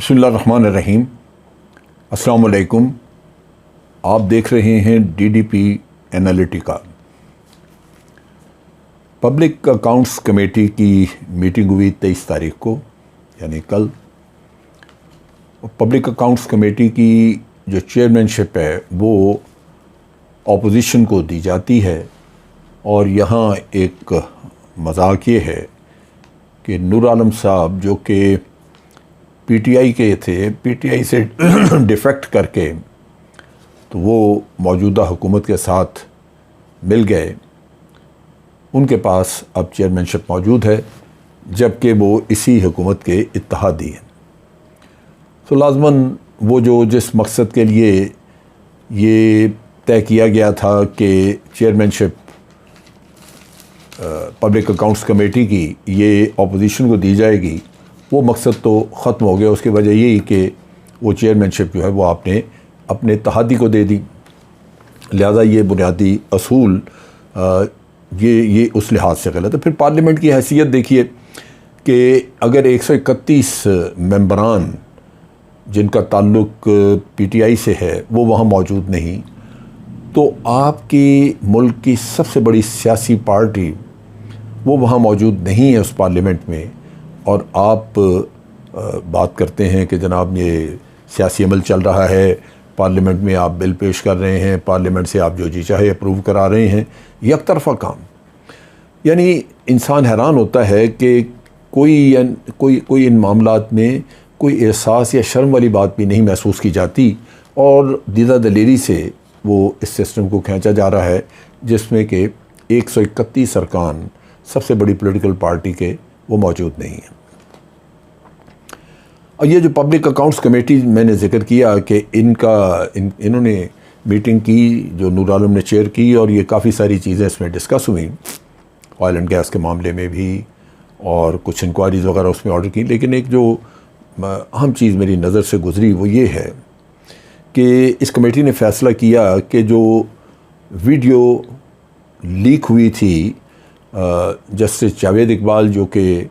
بسم اللہ الرحمن الرحیم۔ السلام علیکم۔ آپ دیکھ رہے ہیں DDP Analytica. Public accounts committee کی میٹنگ ہوئی 23 تاریخ کو، یعنی کل۔ پبلک اکاؤنٹس کمیٹی کی جو چیئرمین شپ ہے وہ اپوزیشن کو دی جاتی ہے، اور یہاں ایک مذاق یہ ہے کہ نور عالم صاحب جو کہ PTI کے تھے، PTI سے ڈیفیکٹ کر کے تو وہ موجودہ حکومت کے ساتھ مل گئے، ان کے پاس اب چیئرمین شپ موجود ہے، جبکہ وہ اسی حکومت کے اتحادی ہیں۔ تو لازماً وہ جو جس مقصد کے لیے یہ طے کیا گیا تھا کہ چیئرمین شپ پبلک اکاؤنٹس کمیٹی کی یہ اپوزیشن کو دی جائے گی، وہ مقصد تو ختم ہو گیا۔ اس کی وجہ یہی کہ وہ چیئرمین شپ جو ہے وہ آپ نے اپنے اتحادی کو دے دی، لہذا یہ بنیادی اصول یہ اس لحاظ سے غلط ہے۔ پھر پارلیمنٹ کی حیثیت دیکھیے کہ اگر 131 ممبران جن کا تعلق PTI سے ہے وہ وہاں موجود نہیں، تو آپ کی ملک کی سب سے بڑی سیاسی پارٹی وہ وہاں موجود نہیں ہے اس پارلیمنٹ میں، اور آپ بات کرتے ہیں کہ جناب یہ سیاسی عمل چل رہا ہے، پارلیمنٹ میں آپ بل پیش کر رہے ہیں، پارلیمنٹ سے آپ جو جی چاہے اپروو کرا رہے ہیں، یک طرفہ کام۔ یعنی انسان حیران ہوتا ہے کہ کوئی ان معاملات میں کوئی احساس یا شرم والی بات بھی نہیں محسوس کی جاتی، اور دیدہ دلیری سے وہ اس سسٹم کو کھینچا جا رہا ہے جس میں کہ 131 ارکان سب سے بڑی پولیٹیکل پارٹی کے وہ موجود نہیں ہیں۔ اور یہ جو پبلک اکاؤنٹس کمیٹی میں نے ذکر کیا کہ انہوں نے میٹنگ کی جو نور عالم نے چیئر کی، اور یہ کافی ساری چیزیں اس میں ڈسکس ہوئیں، آئل اینڈ گیس کے معاملے میں بھی، اور کچھ انکوائریز وغیرہ اس میں آرڈر کی۔ لیکن ایک جو اہم چیز میری نظر سے گزری وہ یہ ہے کہ اس کمیٹی نے فیصلہ کیا کہ جو ویڈیو لیک ہوئی تھی جسٹس جاوید اقبال جو کہ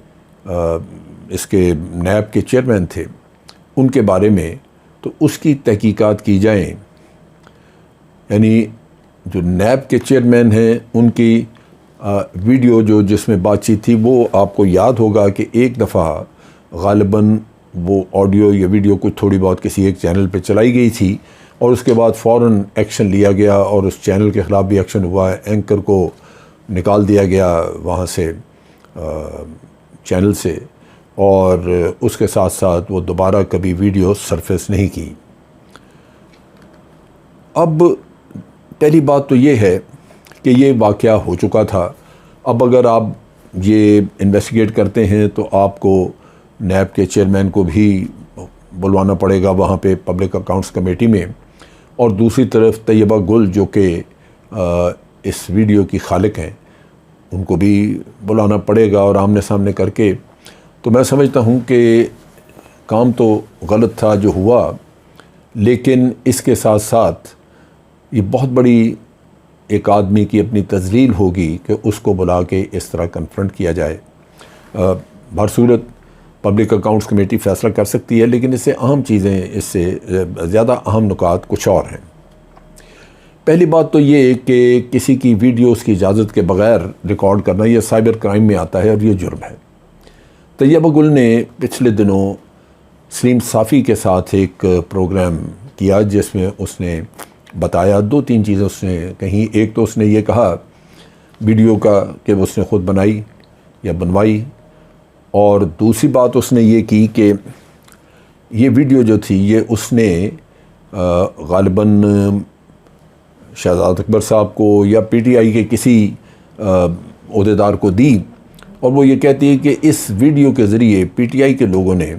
اس کے نیب کے چیئرمین تھے، ان کے بارے میں تو اس کی تحقیقات کی جائیں۔ یعنی جو نیب کے چیئرمین ہیں ان کی ویڈیو جس میں بات چیت تھی، وہ آپ کو یاد ہوگا کہ ایک دفعہ غالباً وہ آڈیو یا ویڈیو کچھ تھوڑی بہت کسی ایک چینل پہ چلائی گئی تھی، اور اس کے بعد فوراً ایکشن لیا گیا، اور اس چینل کے خلاف بھی ایکشن ہوا ہے، اینکر کو نکال دیا گیا وہاں سے چینل سے، اور اس کے ساتھ ساتھ وہ دوبارہ کبھی ویڈیو سرفیس نہیں کی۔ اب پہلی بات تو یہ ہے کہ یہ واقعہ ہو چکا تھا۔ اب اگر آپ یہ انویسٹیگیٹ کرتے ہیں تو آپ کو نیب کے چیئرمین کو بھی بلوانا پڑے گا وہاں پہ پبلک اکاؤنٹس کمیٹی میں، اور دوسری طرف طیبہ گل جو کہ اس ویڈیو کی خالق ہیں ان کو بھی بلانا پڑے گا، اور آمنے سامنے کر کے۔ تو میں سمجھتا ہوں کہ کام تو غلط تھا جو ہوا، لیکن اس کے ساتھ ساتھ یہ بہت بڑی ایک آدمی کی اپنی تذلیل ہوگی کہ اس کو بلا کے اس طرح کنفرنٹ کیا جائے۔ بہر صورت پبلک اکاؤنٹس کمیٹی فیصلہ کر سکتی ہے، لیکن اس سے اہم چیزیں، اس سے زیادہ اہم نکات کچھ اور ہیں۔ پہلی بات تو یہ کہ کسی کی ویڈیو اس کی اجازت کے بغیر ریکارڈ کرنا یہ سائبر کرائم میں آتا ہے، اور یہ جرم ہے۔ طیبہ گل نے پچھلے دنوں سلیم صافی کے ساتھ ایک پروگرام کیا جس میں اس نے بتایا، 2-3 چیزیں اس نے کہیں۔ ایک تو اس نے یہ کہا ویڈیو کا کہ اس نے خود بنائی یا بنوائی، اور دوسری بات اس نے یہ کی کہ یہ ویڈیو جو تھی یہ اس نے غالباً شہزاد اکبر صاحب کو یا PTI کے کسی عہدیدار کو دی، اور وہ یہ کہتی ہے کہ اس ویڈیو کے ذریعے PTI کے لوگوں نے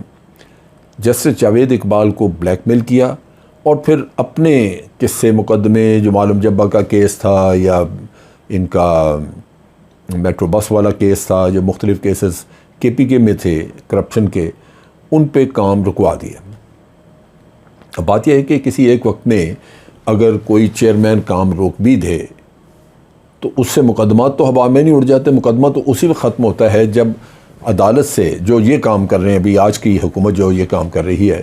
جسٹس جاوید اقبال کو بلیک میل کیا، اور پھر اپنے قصے مقدمے جو معلوم جبہ کا کیس تھا یا ان کا میٹرو بس والا کیس تھا، جو مختلف کیسز KPK میں تھے کرپشن کے، ان پہ کام رکوا دیا۔ اب بات یہ ہے کہ کسی ایک وقت میں اگر کوئی چیئرمین کام روک بھی دے تو اس سے مقدمات تو ہوا میں نہیں اڑ جاتے، مقدمہ تو اسی وقت ختم ہوتا ہے جب عدالت سے جو یہ کام کر رہے ہیں، ابھی آج کی حکومت جو یہ کام کر رہی ہے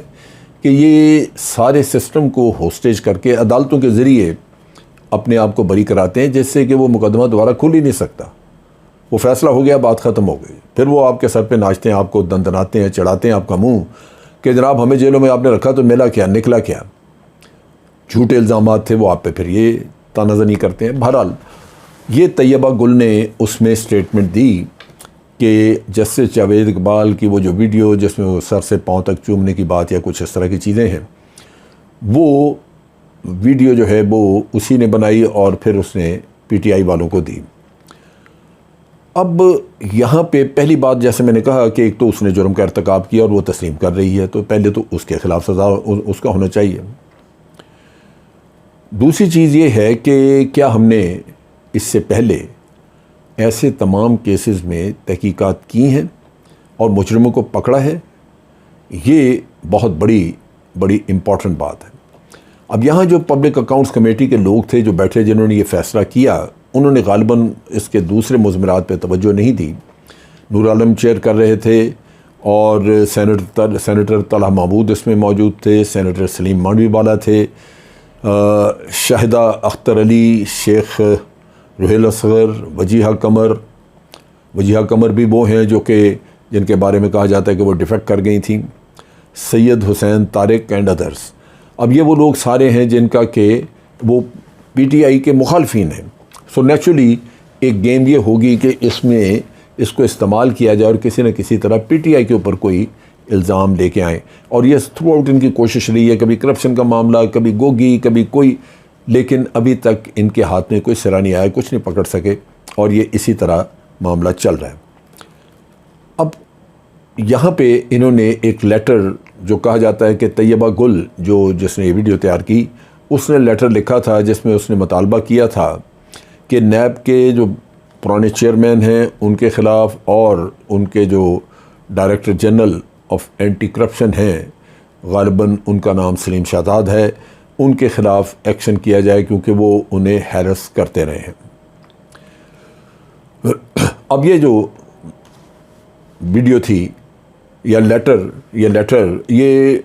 کہ یہ سارے سسٹم کو ہوسٹیج کر کے عدالتوں کے ذریعے اپنے آپ کو بری کراتے ہیں، جس سے کہ وہ مقدمہ دوبارہ کھل ہی نہیں سکتا. وہ فیصلہ ہو گیا، بات ختم ہو گئی. پھر وہ آپ کے سر پہ ناچتے ہیں، آپ کو دندناتے ہیں، چڑھاتے ہیں آپ کا منہ کہ جناب ہمیں جیلوں میں آپ نے رکھا تو ملا کیا، نکلا کیا. جھوٹے الزامات تھے، وہ آپ پہ پھر یہ تانہ زنی کرتے ہیں. بہرحال یہ طیبہ گل نے اس میں اسٹیٹمنٹ دی کہ جسٹس جاوید اقبال کی وہ جو ویڈیو جس میں وہ سر سے پاؤں تک چومنے کی بات یا کچھ اس طرح کی چیزیں ہیں، وہ ویڈیو جو ہے وہ اسی نے بنائی اور پھر اس نے پی ٹی آئی والوں کو دی. اب یہاں پہ پہلی بات جیسے میں نے کہا کہ ایک تو اس نے جرم کا ارتکاب کیا اور وہ تسلیم کر رہی ہے، تو پہلے تو اس کے خلاف سزا اس کا ہونا چاہیے. دوسری چیز یہ ہے کہ کیا ہم نے اس سے پہلے ایسے تمام کیسز میں تحقیقات کی ہیں اور مجرموں کو پکڑا ہے؟ یہ بہت بڑی امپورٹنٹ بات ہے. اب یہاں جو پبلک اکاؤنٹس کمیٹی کے لوگ تھے جو بیٹھے جنہوں نے یہ فیصلہ کیا، انہوں نے غالباً اس کے دوسرے مضمرات پہ توجہ نہیں دی. نور عالم چیئر کر رہے تھے اور سینیٹر طلحہ محمود اس میں موجود تھے، سینیٹر سلیم مانڈوی والا تھے، شاہدہ اختر علی، شیخ روحیل اصغر، وجیہہ قمر بھی وہ ہیں جو کہ جن کے بارے میں کہا جاتا ہے کہ وہ ڈیفیکٹ کر گئی تھیں، سید حسین طارق اینڈ ادرس. اب یہ وہ لوگ سارے ہیں جن کا کہ وہ پی ٹی آئی کے مخالفین ہیں. سو نیچرلی ایک گیم یہ ہوگی کہ اس میں اس کو استعمال کیا جائے اور کسی نہ کسی طرح پی ٹی آئی کے اوپر کوئی الزام لے کے آئیں. اور یہ تھرو آؤٹ ان کی کوشش رہی ہے، کبھی کرپشن کا معاملہ، کبھی گوگی، کبھی کوئی، لیکن ابھی تک ان کے ہاتھ میں کوئی سرا نہیں آیا، کچھ نہیں پکڑ سکے اور یہ اسی طرح معاملہ چل رہا ہے. اب یہاں پہ انہوں نے ایک لیٹر جو کہا جاتا ہے کہ طیبہ گل جس نے یہ ویڈیو تیار کی، اس نے لیٹر لکھا تھا جس میں اس نے مطالبہ کیا تھا کہ نیب کے جو پرانے چیئرمین ہیں ان کے خلاف اور ان کے جو director general of anti corruption ہیں، غالباً ان کا نام سلیم شہزاد ہے، ان کے خلاف ایکشن کیا جائے کیونکہ وہ انہیں ہیرس کرتے رہے ہیں. اب یہ جو ویڈیو تھی یا لیٹر یہ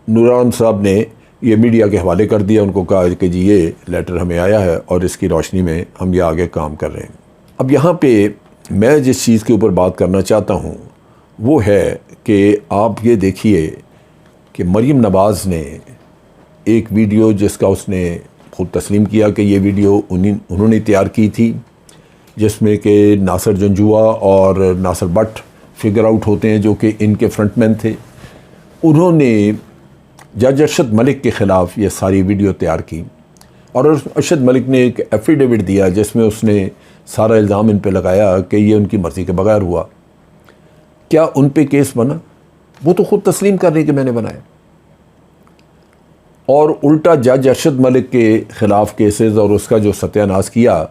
نور عالم صاحب نے یہ میڈیا کے حوالے کر دیا. ان کو کہا کہ جی یہ لیٹر ہمیں آیا ہے اور اس کی روشنی میں ہم یہ آگے کام کر رہے ہیں. اب یہاں پہ میں جس چیز کے اوپر بات کرنا چاہتا ہوں وہ ہے کہ آپ یہ دیکھیے کہ مریم نواز نے ایک ویڈیو جس کا اس نے خود تسلیم کیا کہ یہ ویڈیو انہوں نے تیار کی تھی، جس میں کہ ناصر جنجوعہ اور ناصر بٹ فگر آؤٹ ہوتے ہیں جو کہ ان کے فرنٹ مین تھے. انہوں نے جج ارشد ملک کے خلاف یہ ساری ویڈیو تیار کی اور ارشد ملک نے ایک ایفیڈیوٹ دیا جس میں اس نے سارا الزام ان پہ لگایا کہ یہ ان کی مرضی کے بغیر ہوا. کیا ان پہ کیس بنا؟ وہ تو خود تسلیم کر رہی کہ میں نے بنایا. اور الٹا جج ارشد ملک کے خلاف کیسز اور اس کا جو ستیہ ناش کیا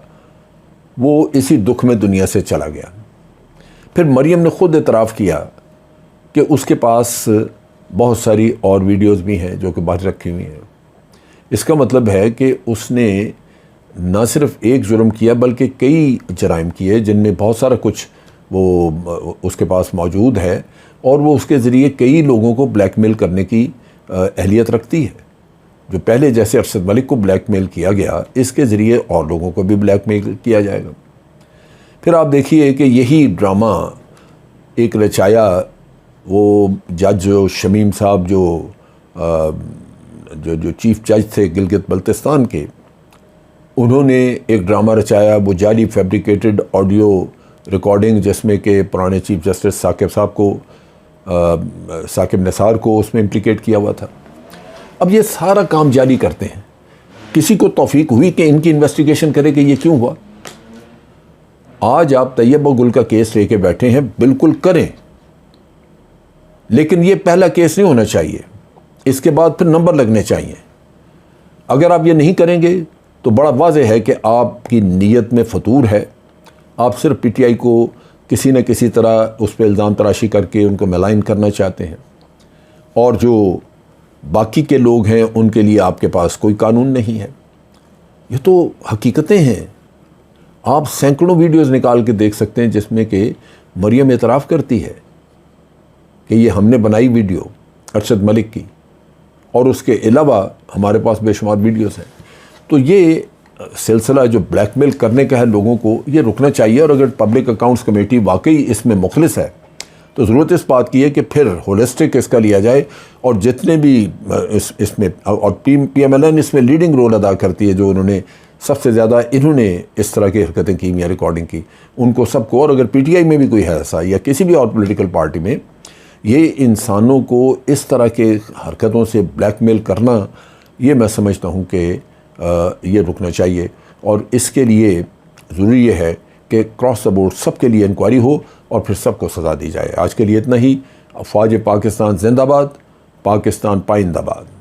وہ اسی دکھ میں دنیا سے چلا گیا. پھر مریم نے خود اعتراف کیا کہ اس کے پاس بہت ساری اور ویڈیوز بھی ہیں جو کہ باہر رکھی ہوئی ہیں. اس کا مطلب ہے کہ اس نے نہ صرف ایک جرم کیا بلکہ کئی جرائم کیے جن میں بہت سارا کچھ وہ اس کے پاس موجود ہے اور وہ اس کے ذریعے کئی لوگوں کو بلیک میل کرنے کی اہلیت رکھتی ہے. جو پہلے جیسے ارشد ملک کو بلیک میل کیا گیا، اس کے ذریعے اور لوگوں کو بھی بلیک میل کیا جائے گا. پھر آپ دیکھیے کہ یہی ڈرامہ ایک رچایا وہ جج شمیم صاحب جو چیف جج تھے گلگت بلتستان کے، انہوں نے ایک ڈرامہ رچایا، وہ جعلی فیبریکیٹڈ آڈیو ریکارڈنگ جس میں کہ پرانے چیف جسٹس ثاقب نثار کو اس میں امپلیکیٹ کیا ہوا تھا. اب یہ سارا کام جعلی کرتے ہیں. کسی کو توفیق ہوئی کہ ان کی انویسٹیگیشن کرے کہ یہ کیوں ہوا؟ آج آپ طیبہ گل کا کیس لے کے بیٹھے ہیں، بالکل کریں، لیکن یہ پہلا کیس نہیں ہونا چاہیے. اس کے بعد پھر نمبر لگنے چاہیے. اگر آپ یہ نہیں کریں گے تو بڑا واضح ہے کہ آپ کی نیت میں فطور ہے. آپ صرف پی ٹی آئی کو کسی نہ کسی طرح اس پہ الزام تراشی کر کے ان کو ملائن کرنا چاہتے ہیں، اور جو باقی کے لوگ ہیں ان کے لیے آپ کے پاس کوئی قانون نہیں ہے. یہ تو حقیقتیں ہیں. آپ سینکڑوں ویڈیوز نکال کے دیکھ سکتے ہیں جس میں کہ مریم اعتراف کرتی ہے کہ یہ ہم نے بنائی ویڈیو ارشد ملک کی، اور اس کے علاوہ ہمارے پاس بے شمار ویڈیوز ہیں. تو یہ سلسلہ جو بلیک میل کرنے کا ہے لوگوں کو، یہ رکنا چاہیے. اور اگر پبلک اکاؤنٹس کمیٹی واقعی اس میں مخلص ہے تو ضرورت اس بات کی ہے کہ پھر ہولسٹک اس کا لیا جائے، اور جتنے بھی اس میں، اور پی ایم ایل این اس میں لیڈنگ رول ادا کرتی ہے، جو انہوں نے سب سے زیادہ انہوں نے اس طرح کی حرکتیں کی یا ریکارڈنگ کی، ان کو سب کو. اور اگر پی ٹی آئی میں بھی کوئی ہے ایسا، یا کسی بھی اور پولیٹیکل پارٹی میں، یہ انسانوں کو اس طرح کے حرکتوں سے بلیک میل کرنا، یہ میں سمجھتا ہوں کہ یہ رکنا چاہیے. اور اس کے لیے ضروری یہ ہے کہ کراس دا بورڈ سب کے لیے انکوائری ہو اور پھر سب کو سزا دی جائے. آج کے لیے اتنا ہی. افواج پاکستان زندہ باد، پاکستان پائندہ باد.